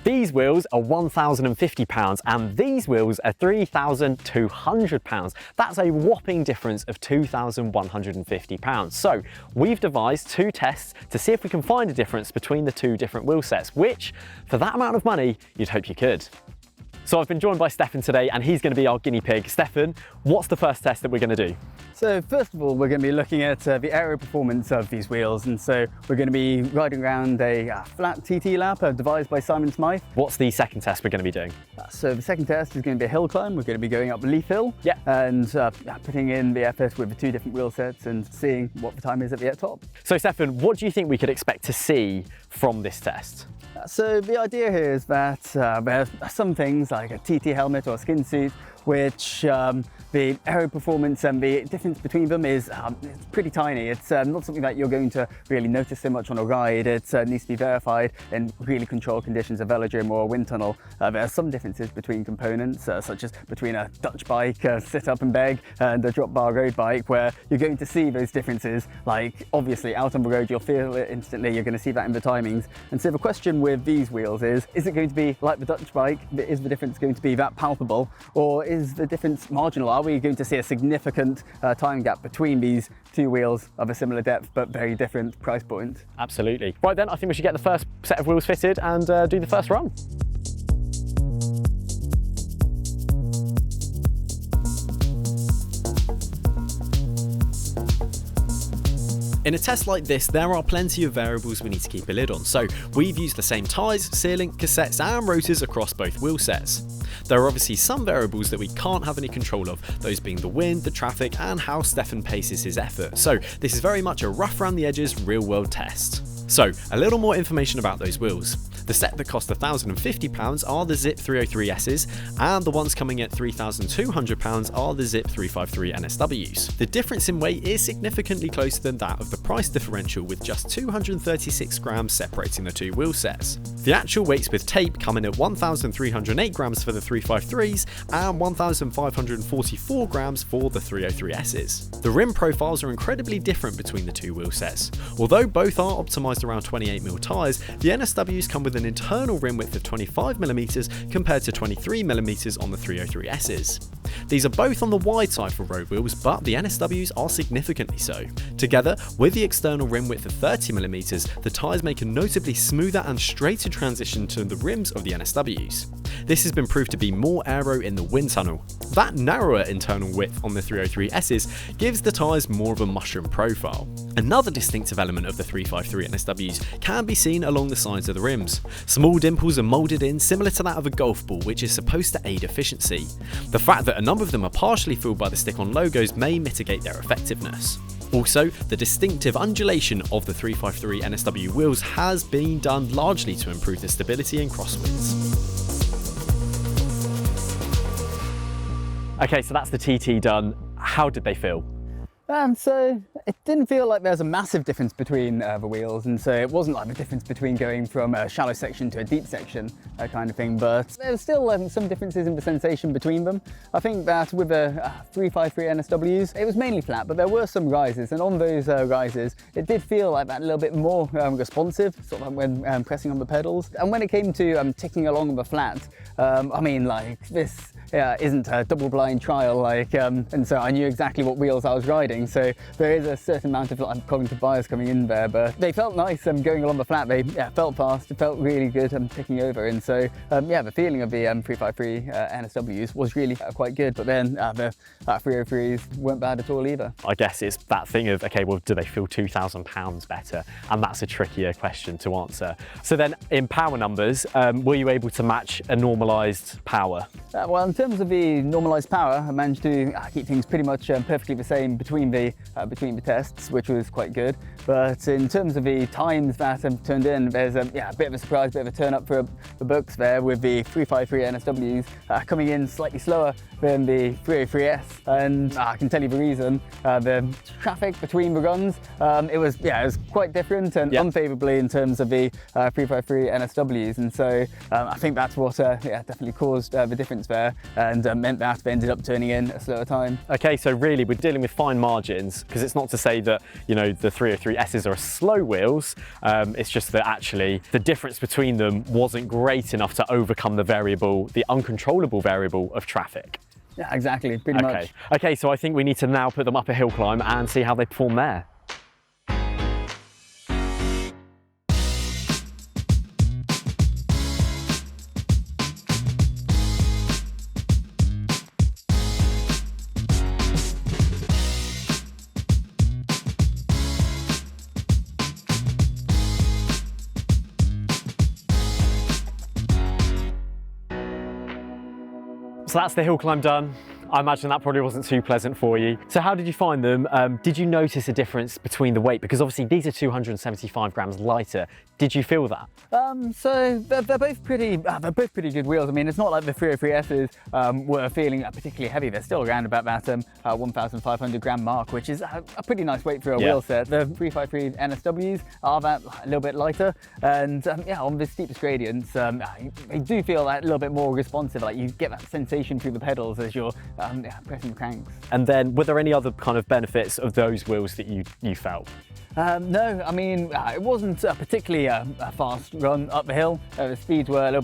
These wheels are £1,050 and these wheels are £3,200. That's a whopping difference of £2,150. So we've devised two tests to see if we can find a difference between the two different wheel sets, which for that amount of money, you'd hope you could. So I've been joined by Stefan today and he's going to be our guinea pig. Stefan, what's the first test that we're going to do? So first of all, we're going to be looking at the aero performance of these wheels, and so we're going to be riding around a flat TT lap devised by Simon Smythe. What's the second test we're going to be doing? So the second test is going to be a hill climb. We're going to be going up Leaf Hill and putting in the effort with the two different wheel sets and seeing what the time is at the top. So Stefan, what do you think we could expect to see from this test? So the idea here is that there are some things like a TT helmet or a skin suit which the aero performance and the difference between them is it's pretty tiny. It's not something that you're going to really notice so much on a ride. It needs to be verified in really controlled conditions, a velodrome or a wind tunnel. There are some differences between components, such as between a Dutch bike, sit up and beg, and a drop bar road bike, where you're going to see those differences. Like obviously out on the road, you'll feel it instantly. You're going to see that in the timings. And so the question with these wheels is it going to be like the Dutch bike? Is the difference going to be that palpable, or is the difference marginal? Are we going to see a significant time gap between these two wheels of a similar depth but very different price point? Absolutely. Right then, I think we should get the first set of wheels fitted and do the first run. In a test like this, there are plenty of variables we need to keep a lid on, so we've used the same tyres, sealing, cassettes and rotors across both wheel sets. There are obviously some variables that we can't have any control of, those being the wind, the traffic and how Stefan paces his effort, so this is very much a rough around the edges real world test. So, a little more information about those wheels. The set that cost £1,050 are the Zipp 303Ss, and the ones coming at £3,200 are the Zipp 353 NSWs. The difference in weight is significantly closer than that of the price differential, with just 236 grams separating the two wheel sets. The actual weights with tape come in at 1,308 grams for the 353s and 1,544 grams for the 303Ss. The rim profiles are incredibly different between the two wheel sets. Although both are optimised around 28mm tyres, the NSWs come with an internal rim width of 25mm compared to 23mm on the 303Ss. These are both on the wide side for road wheels, but the NSWs are significantly so. Together, with the external rim width of 30mm, the tyres make a notably smoother and straighter transition to the rims of the NSWs. This has been proved to be more aero in the wind tunnel. That narrower internal width on the 303Ss gives the tyres more of a mushroom profile. Another distinctive element of the 353 NSWs can be seen along the sides of the rims. Small dimples are moulded in, similar to that of a golf ball, which is supposed to aid efficiency. The fact that a number of them are partially filled by the stick-on logos may mitigate their effectiveness. Also, the distinctive undulation of the 353 NSW wheels has been done largely to improve the stability in crosswinds. Okay, so that's the TT done. How did they feel? So it didn't feel like there's a massive difference between the wheels, and so it wasn't like the difference between going from a shallow section to a deep section kind of thing, but there was still some differences in the sensation between them. I think that with the 353 NSWs, it was mainly flat, but there were some rises, and on those rises, it did feel like that a little bit more responsive, sort of when pressing on the pedals. And when it came to ticking along the flat, I mean, like this isn't a double-blind trial, and so I knew exactly what wheels I was riding. So there is a certain amount of cognitive bias coming in there, but they felt nice going along the flat. They felt fast, it felt really good ticking over, and so the feeling of the 353 NSWs was really quite good, but then the 303s weren't bad at all either. I guess it's that thing of, okay, well, do they feel £2,000 better? And that's a trickier question to answer. So then in power numbers, were you able to match a normalised power? Well, in terms of the normalised power, I managed to keep things pretty much perfectly the same between the tests, which was quite good. But in terms of the times that turned in, there's a bit of a surprise, bit of a turn up for the books there, with the 353 NSWs coming in slightly slower than the 303S, and I can tell you the reason. The traffic between the runs, it was quite different and unfavourably in terms of the 353 NSWs, and so I think that's what definitely caused the difference there. and meant that we ended up turning in a slower time. Okay, so really we're dealing with fine margins, because it's not to say that, you know, the 303Ss are slow wheels, it's just that actually the difference between them wasn't great enough to overcome the uncontrollable variable of traffic. Yeah, exactly, pretty much. Okay, so I think we need to now put them up a hill climb and see how they perform there. So that's the hill climb done. I imagine that probably wasn't too pleasant for you. So how did you find them? Did you notice a difference between the weight? Because obviously these are 275 grams lighter. Did you feel that? So they're both pretty good wheels. I mean, it's not like the 303Ss were feeling particularly heavy. They're still around about that 1,500 gram mark, which is a pretty nice weight for a wheel set. The 353 NSWs are that a little bit lighter, and yeah, on the steepest gradients, they do feel that a little bit more responsive. Like you get that sensation through the pedals as you're pressing the cranks. And then, were there any other kind of benefits of those wheels that you felt? No, I mean, it wasn't particularly a fast run up the hill. The speeds were a little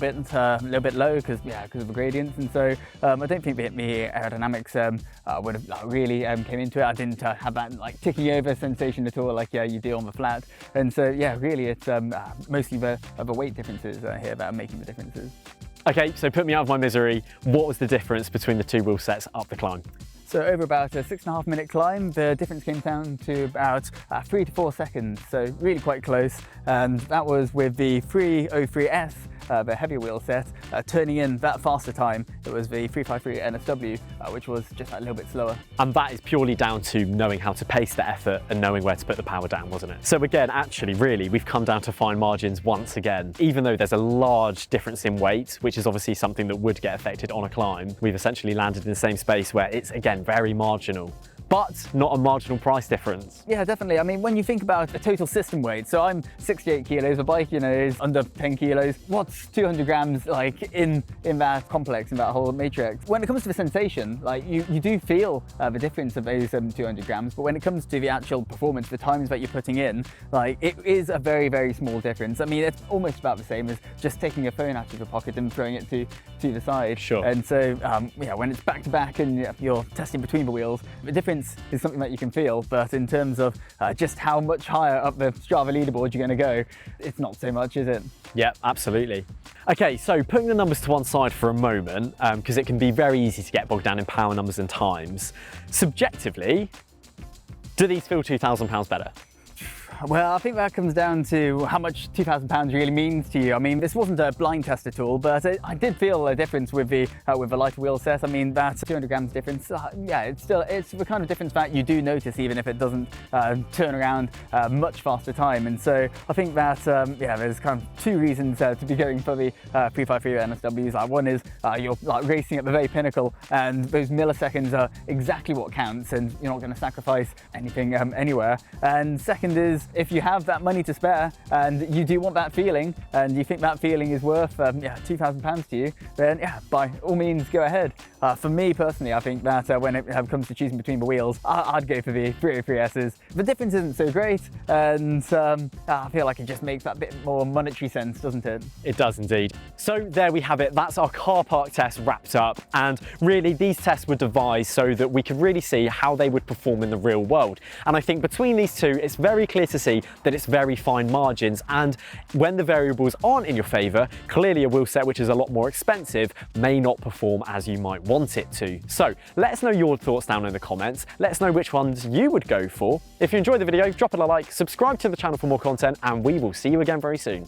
bit low because of the gradients, and so I don't think the aerodynamics would have really came into it. I didn't have that like ticking over sensation at all, like you do on the flat. And so yeah, really, it's mostly the weight differences here that are making the differences. Okay, so put me out of my misery. What was the difference between the two wheel sets up the climb? So over about a 6.5 minute climb, the difference came down to about 3 to 4 seconds, so really quite close. And that was with the 303S, the heavier wheel set, turning in that faster time. It was the 353 NSW, which was just a little bit slower. And that is purely down to knowing how to pace the effort and knowing where to put the power down, wasn't it? So again, actually, really, we've come down to fine margins once again. Even though there's a large difference in weight, which is obviously something that would get affected on a climb, we've essentially landed in the same space where it's, again, very marginal, but not a marginal price difference. Yeah, definitely. I mean, when you think about the total system weight, so I'm 68 kilos, the bike, is under 10 kilos. What's 200 grams like in that complex, in that whole matrix? When it comes to the sensation, like you do feel the difference of those 200 grams, but when it comes to the actual performance, the times that you're putting in, like it is a very, very small difference. I mean, it's almost about the same as just taking your phone out of your pocket and throwing it to the side. Sure. And so, yeah, when it's back to back and you're testing between the wheels, the difference is something that you can feel, but in terms of just how much higher up the Strava leaderboard you're going to go, it's not so much, is it? Yeah, absolutely. Okay, so putting the numbers to one side for a moment, because it can be very easy to get bogged down in power numbers and times. Subjectively, do these feel £2,000 better? Well, I think that comes down to how much £2,000 really means to you. I mean, this wasn't a blind test at all, but I did feel a difference with the lighter wheel set. I mean, that 200 grams difference, yeah, it's the kind of difference that you do notice, even if it doesn't turn around much faster time. And so I think that, yeah, there's kind of two reasons to be going for the 353 NSWs. Like, one is you're like racing at the very pinnacle, and those milliseconds are exactly what counts, and you're not going to sacrifice anything anywhere. And second is, if you have that money to spare and you do want that feeling and you think that feeling is worth £2,000 to you, then yeah, by all means go ahead. For me personally, I think that when it comes to choosing between the wheels, I'd go for the 303Ss. The difference isn't so great, and I feel like it just makes that bit more monetary sense, doesn't it? It does indeed. So there we have it. That's our car park test wrapped up. And really, these tests were devised so that we could really see how they would perform in the real world. And I think between these two, it's very clear to see that it's very fine margins. And when the variables aren't in your favour, clearly a wheel set which is a lot more expensive may not perform as you might want it to. So let us know your thoughts down in the comments. Let us know which ones you would go for. If you enjoyed the video, drop it a like, subscribe to the channel for more content, and we will see you again very soon.